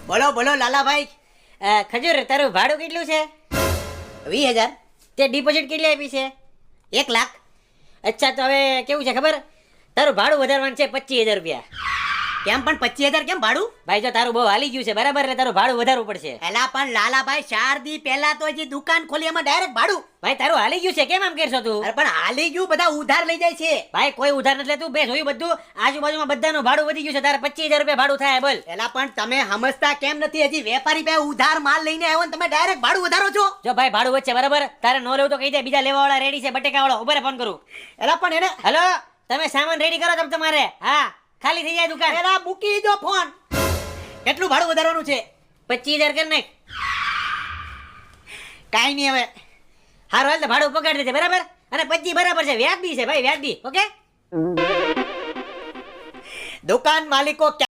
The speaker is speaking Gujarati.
બોલો બોલો લાલાભાઈ. ખજૂર તારું ભાડું કેટલું છે? 20,000. તે ડિપોઝિટ કેટલી આપી છે? 1,00,000. અચ્છા, તો હવે કેવું છે ખબર, તારું ભાડું વધારવાનું છે 25,000 રૂપિયા. કેમ પણ 25,000 કેમ ભાડું? ભાઈ જો તારું બહુ હાલી ગયું છે બરાબર, એટલે તારું ભાડું વધારવું પડશે. એલા પણ લાલાભાઈ 4 દી પહેલા તો હજી દુકાન ખોલી એમાં ડાયરેક્ટ ભાડું. ભાઈ તારું હાલી ગયું છે, કેમ આમ કરશો તું? અરે પણ હાલી ગયું, બધા ઉધાર લઈ જાય છે. ભાઈ કોઈ ઉધાર નથી લેતું, બે જોયું બધું, આજુબાજુમાં બધાનું ભાડું વધી ગયું છે, તારે 25,000 રૂપિયા ભાડું થાય બોલ. એલા પણ તમે સમજતા કેમ નથી? હજી વેપારી પાસે ઉધાર માલ લઈને આવ્યો ને તમે ડાયરેક્ટ ભાડું વધારો છો. જો ભાઈ ભાડું વચ્ચે બરાબર, તારે નો લેવું તો કહી દે, બીજા લેવા વાળા રેડી છે, બટેકા વાળો ઉભા ફોન કરું. એલા પણ એને હેલો, તમે સામાન રેડી કરો તમ તમારે. હા, ખાલી થઈ જાય દુકાન. એલા મૂકી દો ફોન. કેટલું ભાડું વધારવાનું છે? 25,000 કરી નાખ. કાઈ નહીં હવે. હારું હાલ તો ભાડું પગાડી દેજે બરાબર, અને 25 બરાબર છે, વ્યાજબી છે ભાઈ, વ્યાજબી. ઓકે, દુકાન માલિકો